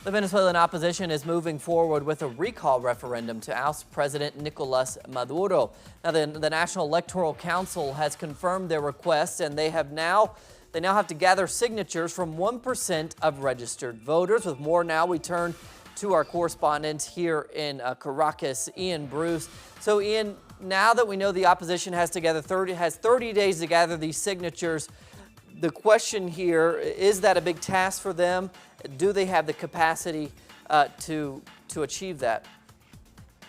The Venezuelan opposition is moving forward with a recall referendum to oust President Nicolas Maduro. Now, the National Electoral Council has confirmed their request, and they now have to gather signatures from 1% of registered voters. With more now, we turn to our correspondent here in Caracas, Ian Bruce. So, Ian, now that we know the opposition has 30 days to gather these signatures, the question here, is that a big task for them? Do they have the capacity to achieve that?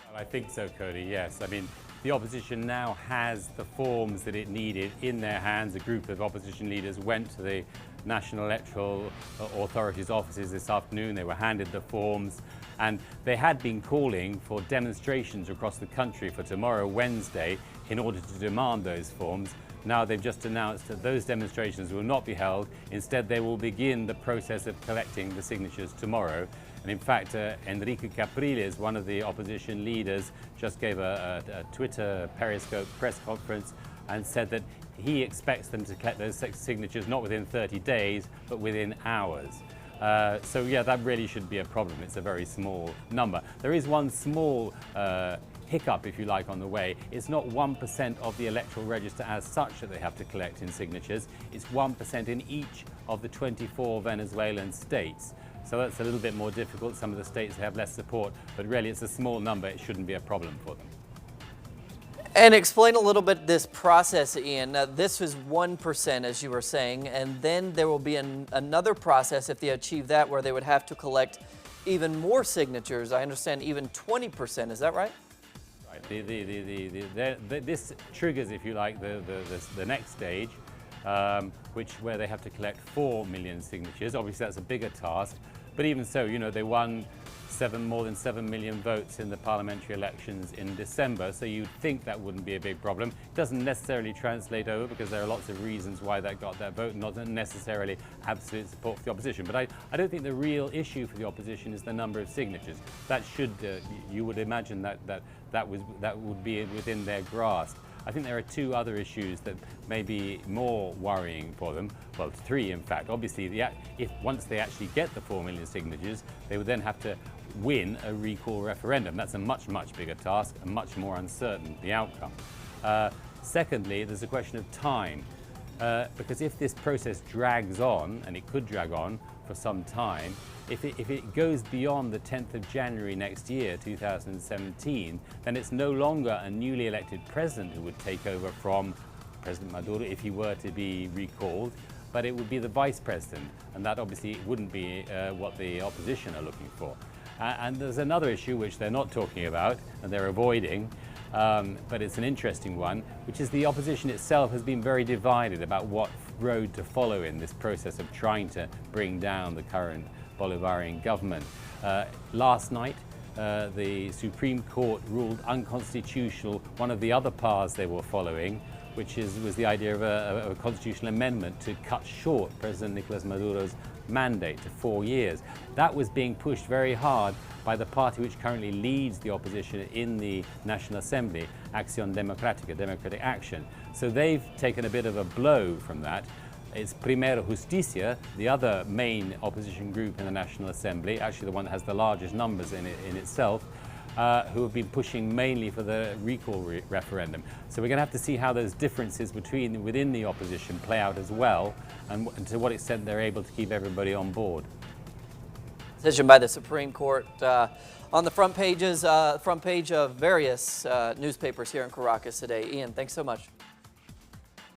Well, I think so, Cody, yes. I mean, the opposition now has the forms that it needed in their hands. A group of opposition leaders went to the National Electoral Authority's offices this afternoon. They were handed the forms, and they had been calling for demonstrations across the country for tomorrow, Wednesday, in order to demand those forms. Now they've just announced that those demonstrations will not be held. Instead, they will begin the process of collecting the signatures tomorrow. And in fact, Enrique Capriles, one of the opposition leaders, just gave a Twitter Periscope press conference and said that he expects them to collect those signatures not within 30 days, but within hours. So yeah, that really shouldn't be a problem. It's a very small number. There is one small hiccup, if you like, on the way. It's not 1% of the electoral register as such that they have to collect in signatures. It's 1% in each of the 24 Venezuelan states. So that's a little bit more difficult. Some of the states have less support, but really it's a small number. It shouldn't be a problem for them. And explain a little bit this process, Ian. Now, this is 1%, as you were saying, and then there will be another process if they achieve that, where they would have to collect even more signatures. I understand even 20%. Is that right? This triggers, if you like, the next stage, where they have to collect 4 million signatures. Obviously, that's a bigger task, but even so, you know, they won more than 7 million votes in the parliamentary elections in December, so you'd think that wouldn't be a big problem. It doesn't necessarily translate over, because there are lots of reasons why that got that vote, not necessarily absolute support for the opposition. But I don't think the real issue for the opposition is the number of signatures. That should, you would imagine that would be within their grasp. I think there are two other issues that may be more worrying for them. Well, three, in fact. Obviously, once they actually get the 4 million signatures, they would then have to win a recall referendum. That's a much, much bigger task and much more uncertain, the outcome. Secondly, there's a question of time. Because if this process drags on, and it could drag on for some time, if it goes beyond the 10th of January next year, 2017, then it's no longer a newly elected president who would take over from President Maduro if he were to be recalled, but it would be the vice president, and that obviously wouldn't be what the opposition are looking for. And there's another issue which they're not talking about and they're avoiding, but it's an interesting one, which is the opposition itself has been very divided about what road to follow in this process of trying to bring down the current Bolivarian government. Last night, the Supreme Court ruled unconstitutional one of the other paths they were following, which was the idea of a constitutional amendment to cut short President Nicolas Maduro's mandate to 4 years. That was being pushed very hard by the party which currently leads the opposition in the National Assembly, Acción Democrática, Democratic Action. So they've taken a bit of a blow from that. It's Primero Justicia, the other main opposition group in the National Assembly, actually the one that has the largest numbers in itself, who have been pushing mainly for the recall referendum. So we're going to have to see how those differences within the opposition play out as well, and to what extent they're able to keep everybody on board. Decision by the Supreme Court on the front page of various newspapers here in Caracas today. Ian, thanks so much.